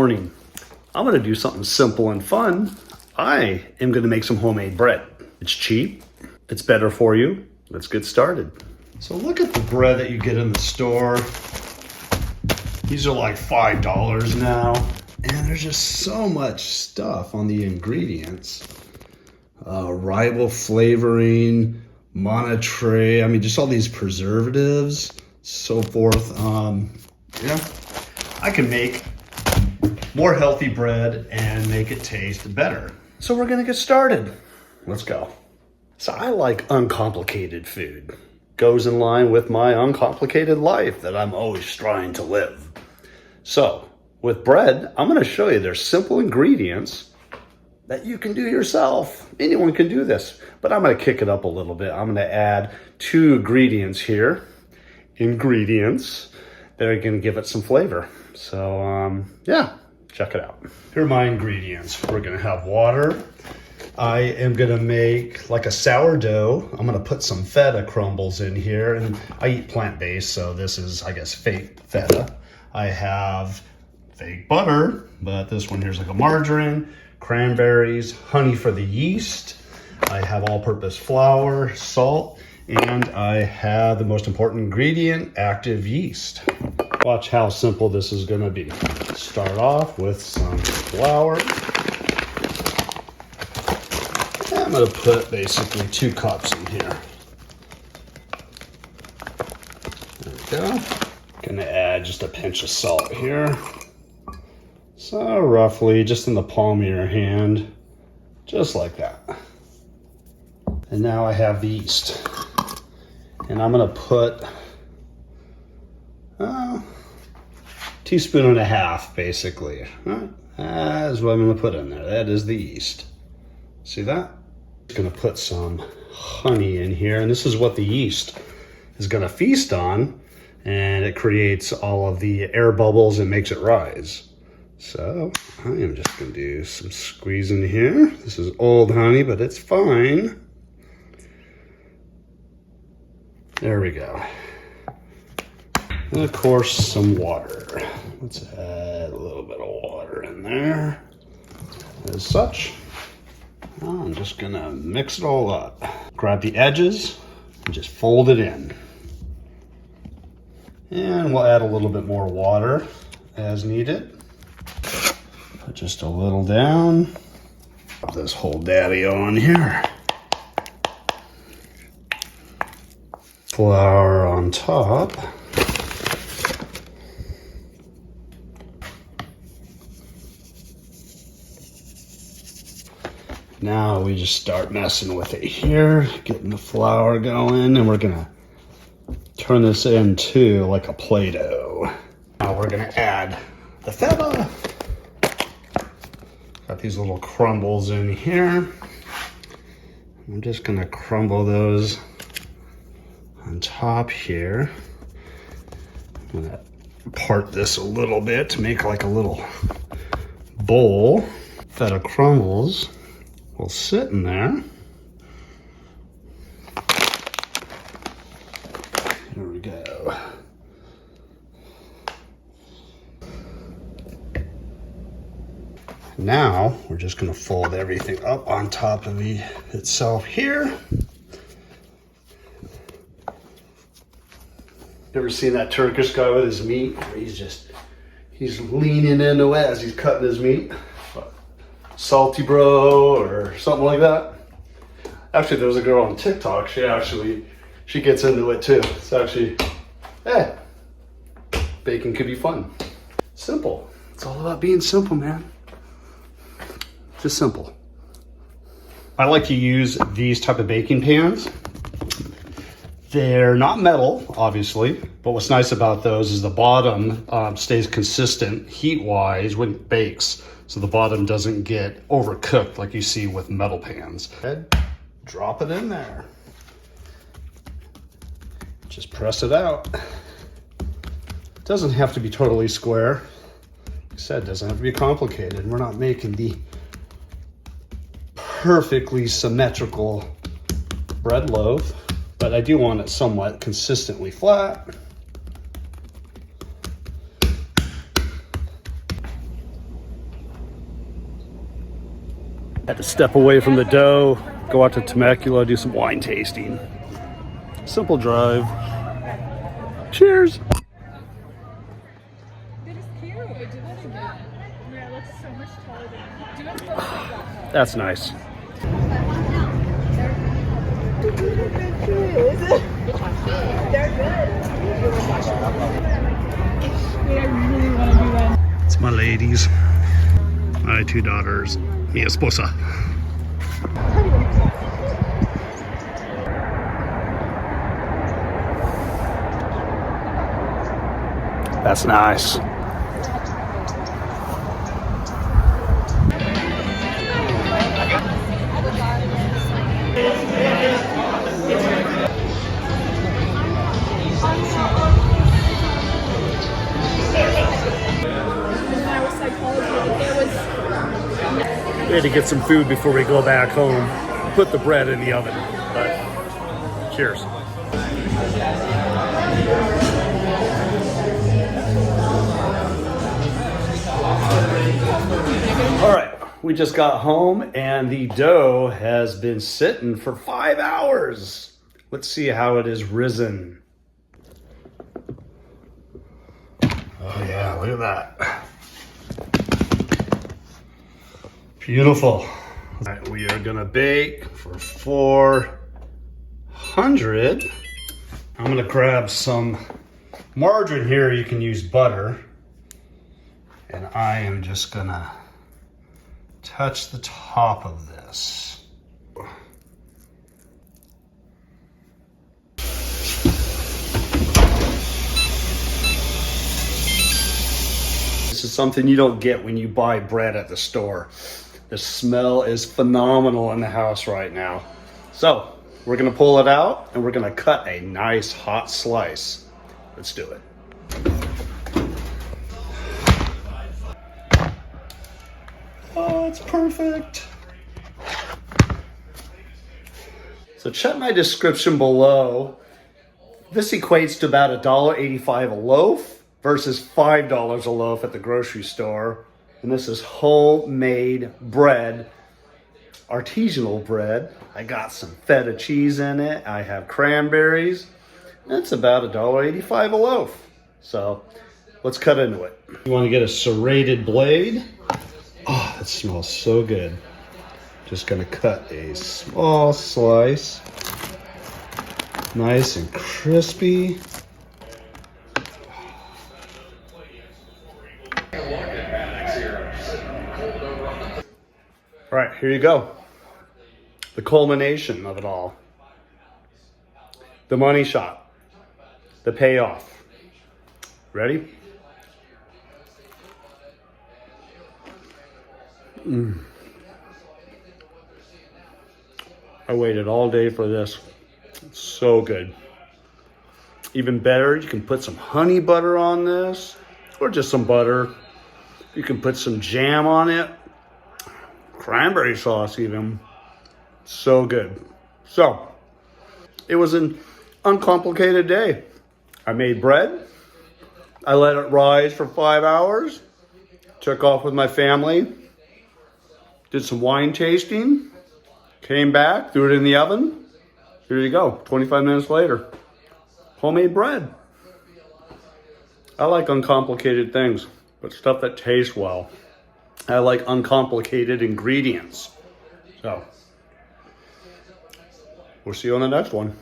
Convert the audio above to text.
Morning. I'm going to do something simple and fun. I am going to make some homemade bread. It's cheap. It's better for you. Let's get started. So look at the bread that you get in the store. These are like $5 now. And there's just so much stuff on the ingredients. Riboflavoring, monterey, I mean, just all these preservatives, so forth. I can make more healthy bread and make it taste better. So we're gonna get started. Let's go. So I like uncomplicated food. Goes in line with my uncomplicated life that I'm always trying to live. So with bread, I'm gonna show you there's simple ingredients that you can do yourself. Anyone can do this, but I'm gonna kick it up a little bit. I'm gonna add 2 ingredients here. Ingredients that are gonna give it some flavor. So yeah. Check it out. Here are my ingredients. We're gonna have water. I am gonna make like a sourdough. I'm gonna put some feta crumbles in here, and I eat plant-based, so this is, I guess, fake feta. I have fake butter, but this one here's like a margarine, cranberries, honey for the yeast. I have all-purpose flour, salt, and I have the most important ingredient, active yeast. Watch how simple this is gonna be. Start off with some flour. And I'm gonna put basically 2 cups in here. There we go. Gonna add just a pinch of salt here. So roughly just in the palm of your hand, just like that. And now I have the yeast. And I'm gonna put teaspoon and a half, basically. That's what I'm gonna put in there. That is the yeast. See that? I'm gonna put some honey in here, and this is what the yeast is gonna feast on, and it creates all of the air bubbles and makes it rise. So I am just gonna do some squeezing here. This is old honey, but it's fine. There we go. And of course, some water. Let's add a little bit of water in there. As such, I'm just gonna mix it all up. Grab the edges and just fold it in. And we'll add a little bit more water as needed. Put just a little down. Put this whole daddy on here. Flour on top. Now we just start messing with it here, getting the flour going, and we're gonna turn this into like a Play-Doh. Now we're gonna add the feta. Got these little crumbles in here. I'm just gonna crumble those on top here. I'm gonna part this a little bit to make like a little bowl. Feta crumbles will sit in there. Here we go. Now we're just gonna fold everything up on top of itself here. Ever seen that Turkish guy with his meat? He's leaning into it as he's cutting his meat. Salty bro or something like that. Actually, there was a girl on TikTok. She gets into it too. It's actually, hey, baking could be fun. Simple. It's all about being simple, man. Just simple. I like to use these type of baking pans. They're not metal, obviously, but what's nice about those is the bottom stays consistent heat-wise when it bakes, so the bottom doesn't get overcooked like you see with metal pans. Drop it in there. Just press it out. It doesn't have to be totally square. Like I said, it doesn't have to be complicated. We're not making the perfectly symmetrical bread loaf, but I do want it somewhat consistently flat. Had to step away from the dough, go out to Temecula, do some wine tasting. Simple drive. Cheers. That's nice. It's my ladies, my two daughters, mi esposa. That's nice. We had to get some food before we go back home. Put the bread in the oven, but cheers. All right, we just got home and the dough has been sitting for 5 hours. Let's see how it has risen. Oh yeah, look at that. Beautiful. All right, we are gonna bake for 400. I'm gonna grab some margarine here. You can use butter. And I am just gonna touch the top of this. This is something you don't get when you buy bread at the store. The smell is phenomenal in the house right now. So we're gonna pull it out and we're gonna cut a nice hot slice. Let's do it. Oh, it's perfect. So check my description below. This equates to about $1.85 a loaf versus $5 a loaf at the grocery store. And this is homemade bread, artisanal bread. I got some feta cheese in it. I have cranberries. That's about $1.85 a loaf. So let's cut into it. You want to get a serrated blade. Oh, that smells so good. Just gonna cut a small slice. Nice and crispy. All right, here you go. The culmination of it all. The money shot. The payoff. Ready? I waited all day for this. It's so good. Even better, you can put some honey butter on this, or just some butter. You can put some jam on it. Cranberry sauce even. So good. So, it was an uncomplicated day. I made bread. I let it rise for 5 hours. Took off with my family. Did some wine tasting. Came back, threw it in the oven. Here you go, 25 minutes later. Homemade bread. I like uncomplicated things, but stuff that tastes well. I like uncomplicated ingredients. So, we'll see you on the next one.